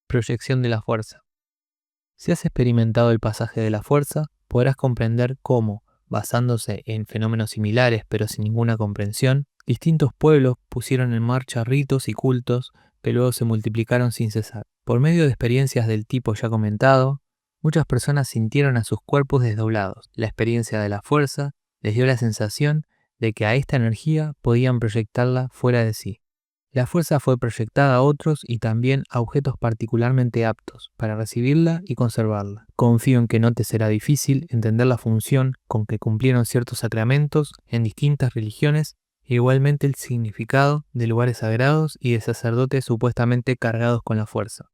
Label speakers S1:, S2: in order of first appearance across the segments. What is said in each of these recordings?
S1: Proyección de la fuerza. Si has experimentado el pasaje de la fuerza, podrás comprender cómo, basándose en fenómenos similares pero sin ninguna comprensión, distintos pueblos pusieron en marcha ritos y cultos que luego se multiplicaron sin cesar. Por medio de experiencias del tipo ya comentado, muchas personas sintieron a sus cuerpos desdoblados. La experiencia de la fuerza les dio la sensación de que a esta energía podían proyectarla fuera de sí. La fuerza fue proyectada a otros y también a objetos particularmente aptos para recibirla y conservarla. Confío en que no te será difícil entender la función con que cumplieron ciertos sacramentos en distintas religiones e igualmente el significado de lugares sagrados y de sacerdotes supuestamente cargados con la fuerza.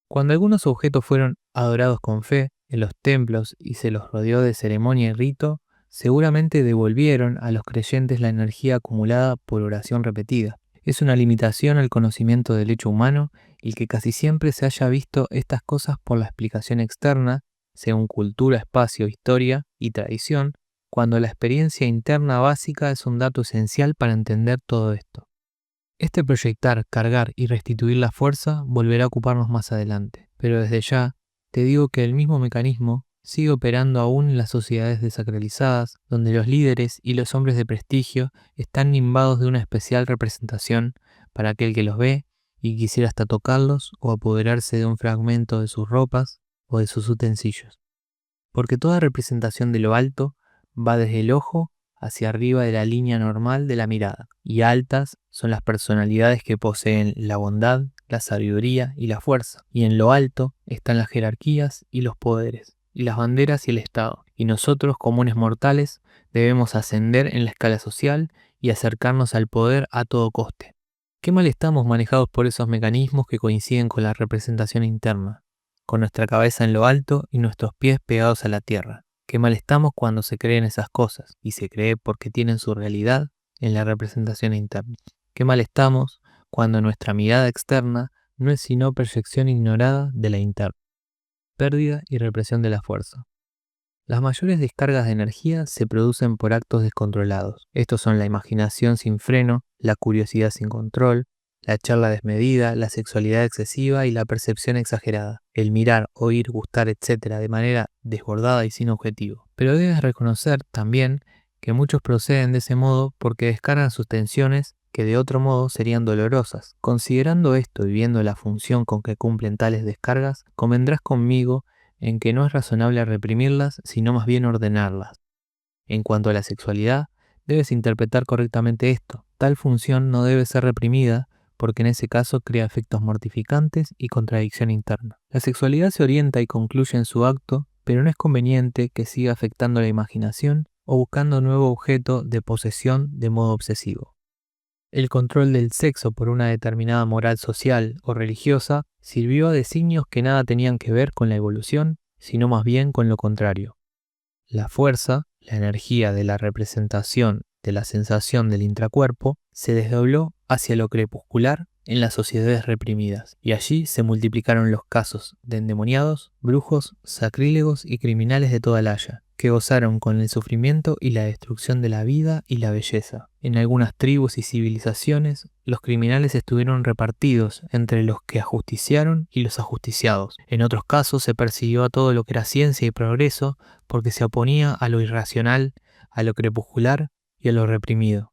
S1: Cuando algunos objetos fueron adorados con fe en los templos y se los rodeó de ceremonia y rito, seguramente devolvieron a los creyentes la energía acumulada por oración repetida. Es una limitación al conocimiento del hecho humano el que casi siempre se haya visto estas cosas por la explicación externa, según cultura, espacio, historia y tradición, cuando la experiencia interna básica es un dato esencial para entender todo esto. Este proyectar, cargar y restituir la fuerza volverá a ocuparnos más adelante, pero desde ya te digo que el mismo mecanismo sigue operando aún en las sociedades desacralizadas, donde los líderes y los hombres de prestigio están nimbados de una especial representación para aquel que los ve y quisiera hasta tocarlos o apoderarse de un fragmento de sus ropas o de sus utensilios. Porque toda representación de lo alto va desde el ojo hacia arriba de la línea normal de la mirada, y altas son las personalidades que poseen la bondad, la sabiduría y la fuerza, y en lo alto están las jerarquías y los poderes, y las banderas y el Estado, y nosotros, comunes mortales, debemos ascender en la escala social y acercarnos al poder a todo coste. Qué mal estamos manejados por esos mecanismos que coinciden con la representación interna, con nuestra cabeza en lo alto y nuestros pies pegados a la tierra. Qué mal estamos cuando se creen esas cosas, y se cree porque tienen su realidad en la representación interna. Qué mal estamos cuando nuestra mirada externa no es sino proyección ignorada de la interna. Pérdida y represión de la fuerza. Las mayores descargas de energía se producen por actos descontrolados. Estos son la imaginación sin freno, la curiosidad sin control, la charla desmedida, la sexualidad excesiva y la percepción exagerada. El mirar, oír, gustar, etc. de manera desbordada y sin objetivo. Pero debes reconocer también que muchos proceden de ese modo porque descargan sus tensiones que de otro modo serían dolorosas. Considerando esto y viendo la función con que cumplen tales descargas, convendrás conmigo en que no es razonable reprimirlas, sino más bien ordenarlas. En cuanto a la sexualidad, debes interpretar correctamente esto. Tal función no debe ser reprimida, porque en ese caso crea efectos mortificantes y contradicción interna. La sexualidad se orienta y concluye en su acto, pero no es conveniente que siga afectando la imaginación o buscando un nuevo objeto de posesión de modo obsesivo. El control del sexo por una determinada moral social o religiosa sirvió a designios que nada tenían que ver con la evolución, sino más bien con lo contrario. La fuerza, la energía de la representación de la sensación del intracuerpo, se desdobló hacia lo crepuscular en las sociedades reprimidas, y allí se multiplicaron los casos de endemoniados, brujos, sacrílegos y criminales de toda la haya, que gozaron con el sufrimiento y la destrucción de la vida y la belleza. En algunas tribus y civilizaciones, los criminales estuvieron repartidos entre los que ajusticiaron y los ajusticiados. En otros casos se persiguió a todo lo que era ciencia y progreso porque se oponía a lo irracional, a lo crepuscular y a lo reprimido.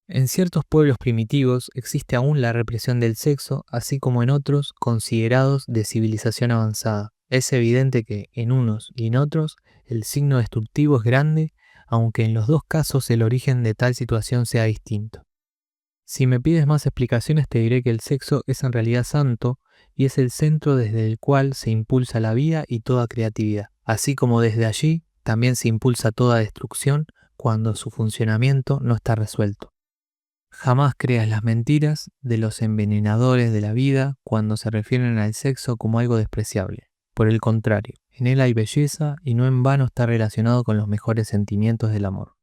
S1: En ciertos pueblos primitivos existe aún la represión del sexo, así como en otros considerados de civilización avanzada. Es evidente que en unos y en otros el signo destructivo es grande, aunque en los dos casos el origen de tal situación sea distinto. Si me pides más explicaciones te diré que el sexo es en realidad santo y es el centro desde el cual se impulsa la vida y toda creatividad, así como desde allí también se impulsa toda destrucción cuando su funcionamiento no está resuelto. Jamás creas las mentiras de los envenenadores de la vida cuando se refieren al sexo como algo despreciable. Por el contrario, en él hay belleza y no en vano está relacionado con los mejores sentimientos del amor.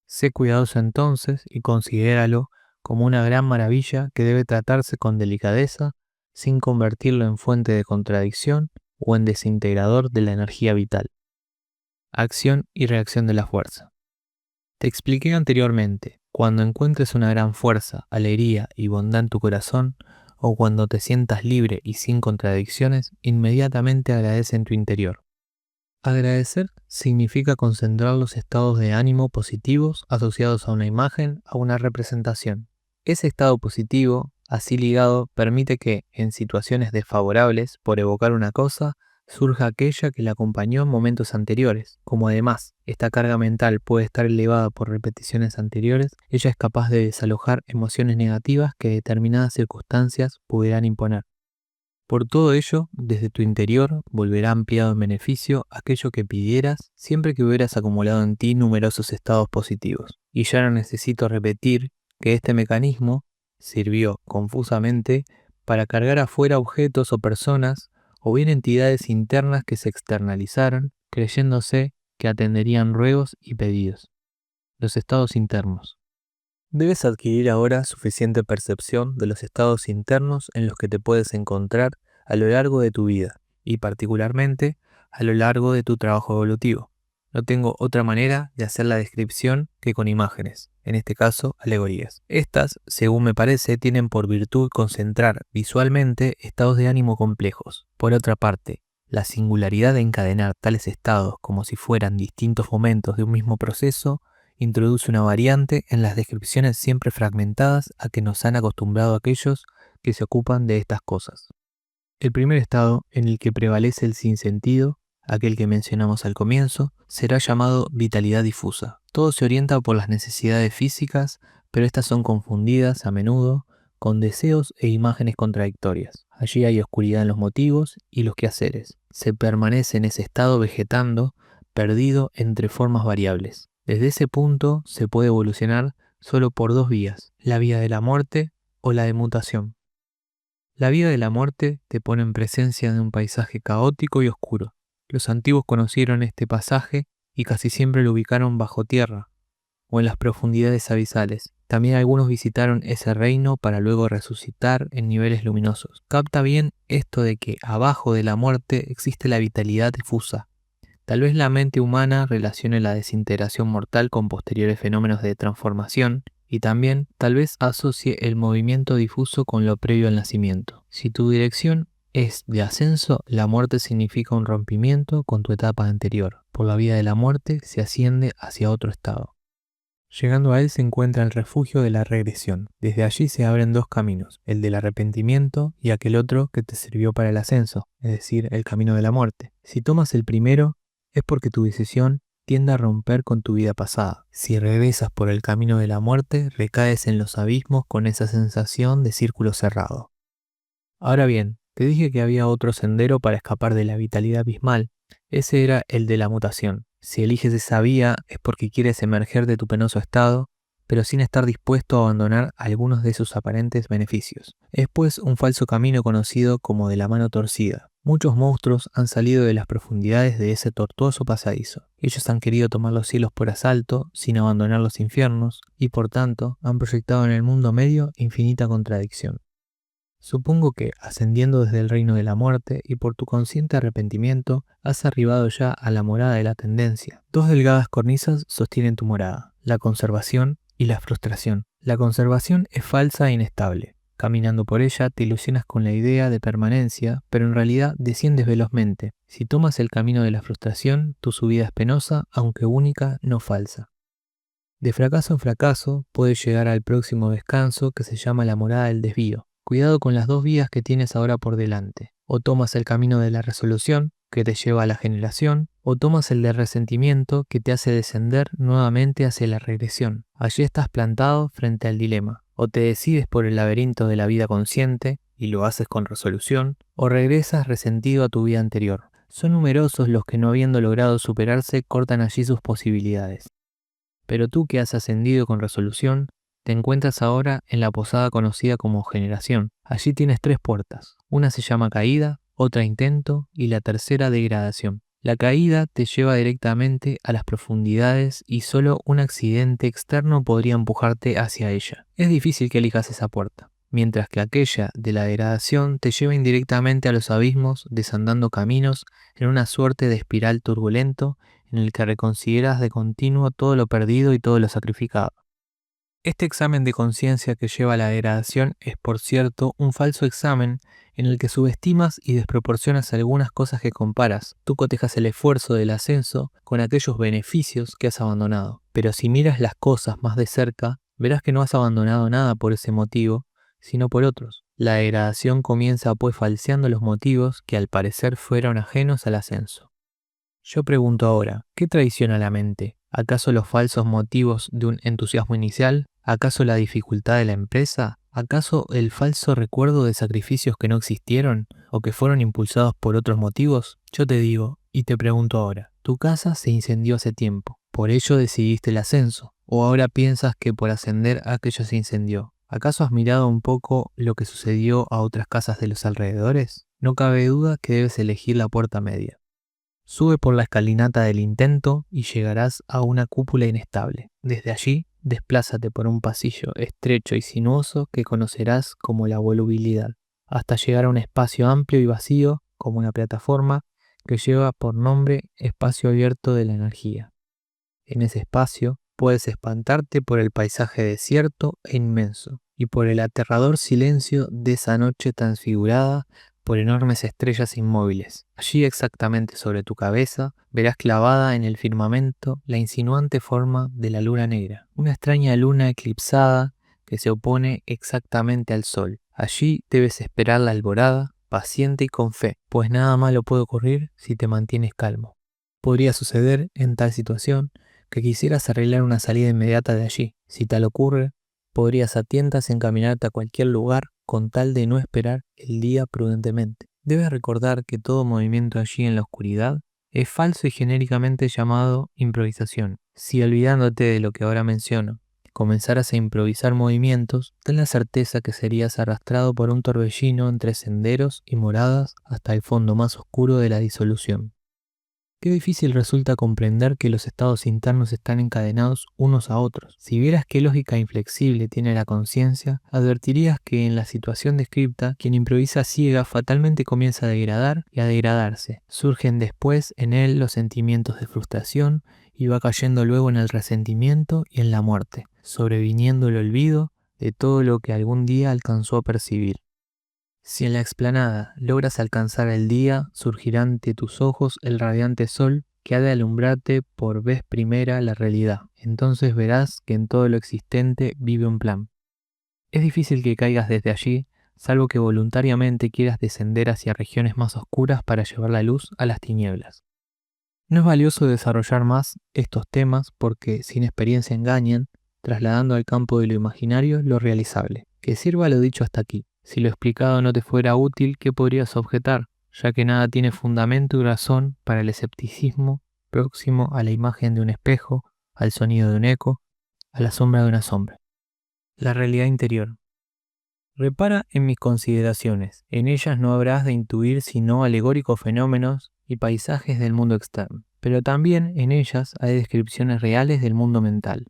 S1: Sé cuidadoso entonces y considéralo como una gran maravilla que debe tratarse con delicadeza sin convertirlo en fuente de contradicción o en desintegrador de la energía vital. Acción y reacción de la fuerza. Te expliqué anteriormente, cuando encuentres una gran fuerza, alegría y bondad en tu corazón, o cuando te sientas libre y sin contradicciones, inmediatamente agradece en tu interior. Agradecer significa concentrar los estados de ánimo positivos asociados a una imagen, a una representación. Ese estado positivo, así ligado, permite que, en situaciones desfavorables por evocar una cosa, surja aquella que la acompañó en momentos anteriores. Como además esta carga mental puede estar elevada por repeticiones anteriores, ella es capaz de desalojar emociones negativas que determinadas circunstancias pudieran imponer. Por todo ello, desde tu interior volverá ampliado en beneficio aquello que pidieras siempre que hubieras acumulado en ti numerosos estados positivos. Y ya no necesito repetir que este mecanismo sirvió confusamente para cargar afuera objetos o personas o bien entidades internas que se externalizaron creyéndose que atenderían ruegos y pedidos. Los estados internos. Debes adquirir ahora suficiente percepción de los estados internos en los que te puedes encontrar a lo largo de tu vida y particularmente a lo largo de tu trabajo evolutivo. No tengo otra manera de hacer la descripción que con imágenes, en este caso alegorías. Estas, según me parece, tienen por virtud concentrar visualmente estados de ánimo complejos. Por otra parte, la singularidad de encadenar tales estados como si fueran distintos momentos de un mismo proceso introduce una variante en las descripciones siempre fragmentadas a que nos han acostumbrado aquellos que se ocupan de estas cosas. El primer estado, en el que prevalece el sinsentido, aquel que mencionamos al comienzo, será llamado vitalidad difusa. Todo se orienta por las necesidades físicas, pero estas son confundidas a menudo con deseos e imágenes contradictorias. Allí hay oscuridad en los motivos y los quehaceres. Se permanece en ese estado vegetando, perdido entre formas variables. Desde ese punto se puede evolucionar solo por dos vías, la vía de la muerte o la de mutación. La vía de la muerte te pone en presencia de un paisaje caótico y oscuro. Los antiguos conocieron este pasaje y casi siempre lo ubicaron bajo tierra o en las profundidades abisales. También algunos visitaron ese reino para luego resucitar en niveles luminosos. Capta bien esto de que abajo de la muerte existe la vitalidad difusa. Tal vez la mente humana relacione la desintegración mortal con posteriores fenómenos de transformación y también tal vez asocie el movimiento difuso con lo previo al nacimiento. Si tu dirección es de ascenso, la muerte significa un rompimiento con tu etapa anterior. Por la vía de la muerte se asciende hacia otro estado. Llegando a él se encuentra el refugio de la regresión. Desde allí se abren dos caminos, el del arrepentimiento y aquel otro que te sirvió para el ascenso, es decir, el camino de la muerte. Si tomas el primero, es porque tu decisión tiende a romper con tu vida pasada. Si regresas por el camino de la muerte, recaes en los abismos con esa sensación de círculo cerrado. Ahora bien, te dije que había otro sendero para escapar de la vitalidad abismal. Ese era el de la mutación. Si eliges esa vía es porque quieres emerger de tu penoso estado, pero sin estar dispuesto a abandonar algunos de sus aparentes beneficios. Es pues un falso camino conocido como de la mano torcida. Muchos monstruos han salido de las profundidades de ese tortuoso pasadizo. Ellos han querido tomar los cielos por asalto, sin abandonar los infiernos, y por tanto han proyectado en el mundo medio infinita contradicción. Supongo que, ascendiendo desde el reino de la muerte y por tu consciente arrepentimiento, has arribado ya a la morada de la tendencia. Dos delgadas cornisas sostienen tu morada, la conservación y la frustración. La conservación es falsa e inestable. Caminando por ella te ilusionas con la idea de permanencia, pero en realidad desciendes velozmente. Si tomas el camino de la frustración, tu subida es penosa, aunque única, no falsa. De fracaso en fracaso, puedes llegar al próximo descanso que se llama la morada del desvío. Cuidado con las dos vías que tienes ahora por delante. O tomas el camino de la resolución, que te lleva a la generación, o tomas el de resentimiento, que te hace descender nuevamente hacia la regresión. Allí estás plantado frente al dilema. O te decides por el laberinto de la vida consciente, y lo haces con resolución, o regresas resentido a tu vida anterior. Son numerosos los que no habiendo logrado superarse cortan allí sus posibilidades. Pero tú que has ascendido con resolución, te encuentras ahora en la posada conocida como generación. Allí tienes tres puertas. Una se llama caída, otra intento y la tercera degradación. La caída te lleva directamente a las profundidades y solo un accidente externo podría empujarte hacia ella. Es difícil que elijas esa puerta. Mientras que aquella de la degradación te lleva indirectamente a los abismos, desandando caminos en una suerte de espiral turbulento en el que reconsideras de continuo todo lo perdido y todo lo sacrificado. Este examen de conciencia que lleva a la degradación es, por cierto, un falso examen en el que subestimas y desproporcionas algunas cosas que comparas. Tú cotejas el esfuerzo del ascenso con aquellos beneficios que has abandonado. Pero si miras las cosas más de cerca, verás que no has abandonado nada por ese motivo, sino por otros. La degradación comienza pues falseando los motivos que al parecer fueron ajenos al ascenso. Yo pregunto ahora, ¿qué traiciona la mente? ¿Acaso los falsos motivos de un entusiasmo inicial? ¿Acaso la dificultad de la empresa? ¿Acaso el falso recuerdo de sacrificios que no existieron o que fueron impulsados por otros motivos? Yo te digo, y te pregunto ahora, tu casa se incendió hace tiempo, por ello decidiste el ascenso, o ahora piensas que por ascender aquello se incendió. ¿Acaso has mirado un poco lo que sucedió a otras casas de los alrededores? No cabe duda que debes elegir la puerta media. Sube por la escalinata del intento y llegarás a una cúpula inestable. Desde allí, desplázate por un pasillo estrecho y sinuoso que conocerás como la volubilidad, hasta llegar a un espacio amplio y vacío, como una plataforma, que lleva por nombre espacio abierto de la energía. En ese espacio puedes espantarte por el paisaje desierto e inmenso, y por el aterrador silencio de esa noche transfigurada por enormes estrellas inmóviles. Allí exactamente sobre tu cabeza verás clavada en el firmamento la insinuante forma de la luna negra, una extraña luna eclipsada que se opone exactamente al sol. Allí debes esperar la alborada, paciente y con fe, pues nada malo puede ocurrir si te mantienes calmo. Podría suceder en tal situación que quisieras arreglar una salida inmediata de allí. Si tal ocurre, podrías a tientas encaminarte a cualquier lugar con tal de no esperar el día prudentemente. Debes recordar que todo movimiento allí en la oscuridad es falso y genéricamente llamado improvisación. Si olvidándote de lo que ahora menciono, comenzaras a improvisar movimientos, ten la certeza que serías arrastrado por un torbellino entre senderos y moradas hasta el fondo más oscuro de la disolución. Qué difícil resulta comprender que los estados internos están encadenados unos a otros. Si vieras qué lógica inflexible tiene la conciencia, advertirías que en la situación descripta, quien improvisa ciega fatalmente comienza a degradar y a degradarse. Surgen después en él los sentimientos de frustración y va cayendo luego en el resentimiento y en la muerte, sobreviniendo el olvido de todo lo que algún día alcanzó a percibir. Si en la explanada logras alcanzar el día, surgirá ante tus ojos el radiante sol que ha de alumbrarte por vez primera la realidad. Entonces verás que en todo lo existente vive un plan. Es difícil que caigas desde allí, salvo que voluntariamente quieras descender hacia regiones más oscuras para llevar la luz a las tinieblas. No es valioso desarrollar más estos temas porque sin experiencia engañan, trasladando al campo de lo imaginario lo realizable. Que sirva lo dicho hasta aquí. Si lo explicado no te fuera útil, ¿qué podrías objetar? Ya que nada tiene fundamento y razón para el escepticismo próximo a la imagen de un espejo, al sonido de un eco, a la sombra de una sombra. La realidad interior. Repara en mis consideraciones. En ellas no habrás de intuir sino alegóricos fenómenos y paisajes del mundo externo, pero también en ellas hay descripciones reales del mundo mental.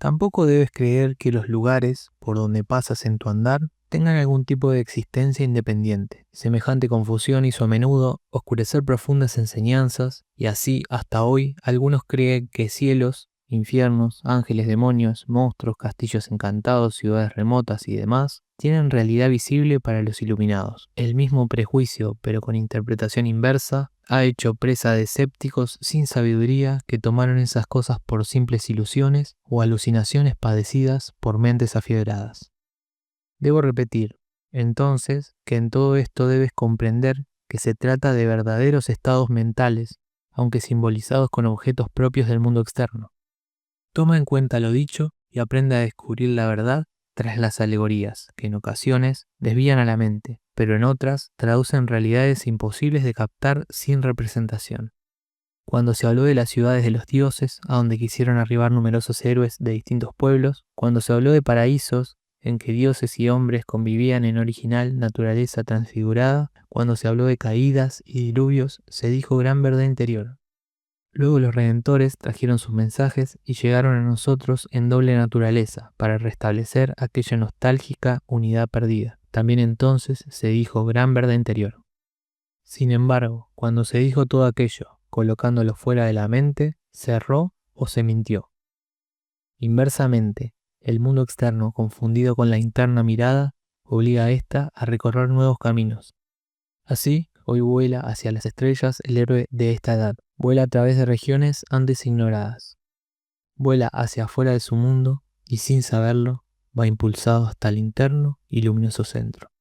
S1: Tampoco debes creer que los lugares por donde pasas en tu andar tengan algún tipo de existencia independiente. Semejante confusión hizo a menudo oscurecer profundas enseñanzas, y así hasta hoy algunos creen que cielos, infiernos, ángeles, demonios, monstruos, castillos encantados, ciudades remotas y demás tienen realidad visible para los iluminados. El mismo prejuicio, pero con interpretación inversa, ha hecho presa de escépticos sin sabiduría que tomaron esas cosas por simples ilusiones o alucinaciones padecidas por mentes afiebradas. Debo repetir, entonces, que en todo esto debes comprender que se trata de verdaderos estados mentales, aunque simbolizados con objetos propios del mundo externo. Toma en cuenta lo dicho y aprende a descubrir la verdad tras las alegorías, que en ocasiones desvían a la mente, pero en otras traducen realidades imposibles de captar sin representación. Cuando se habló de las ciudades de los dioses, a donde quisieron arribar numerosos héroes de distintos pueblos, cuando se habló de paraísos, en que dioses y hombres convivían en original naturaleza transfigurada, cuando se habló de caídas y diluvios, se dijo gran verdad interior. Luego los redentores trajeron sus mensajes y llegaron a nosotros en doble naturaleza para restablecer aquella nostálgica unidad perdida. También entonces se dijo gran verdad interior. Sin embargo, cuando se dijo todo aquello, colocándolo fuera de la mente, se erró o se mintió. Inversamente, El mundo externo, confundido con la interna mirada, obliga a ésta a recorrer nuevos caminos. Así, hoy vuela hacia las estrellas el héroe de esta edad. Vuela a través de regiones antes ignoradas. Vuela hacia afuera de su mundo y sin saberlo, va impulsado hasta el interno y luminoso centro.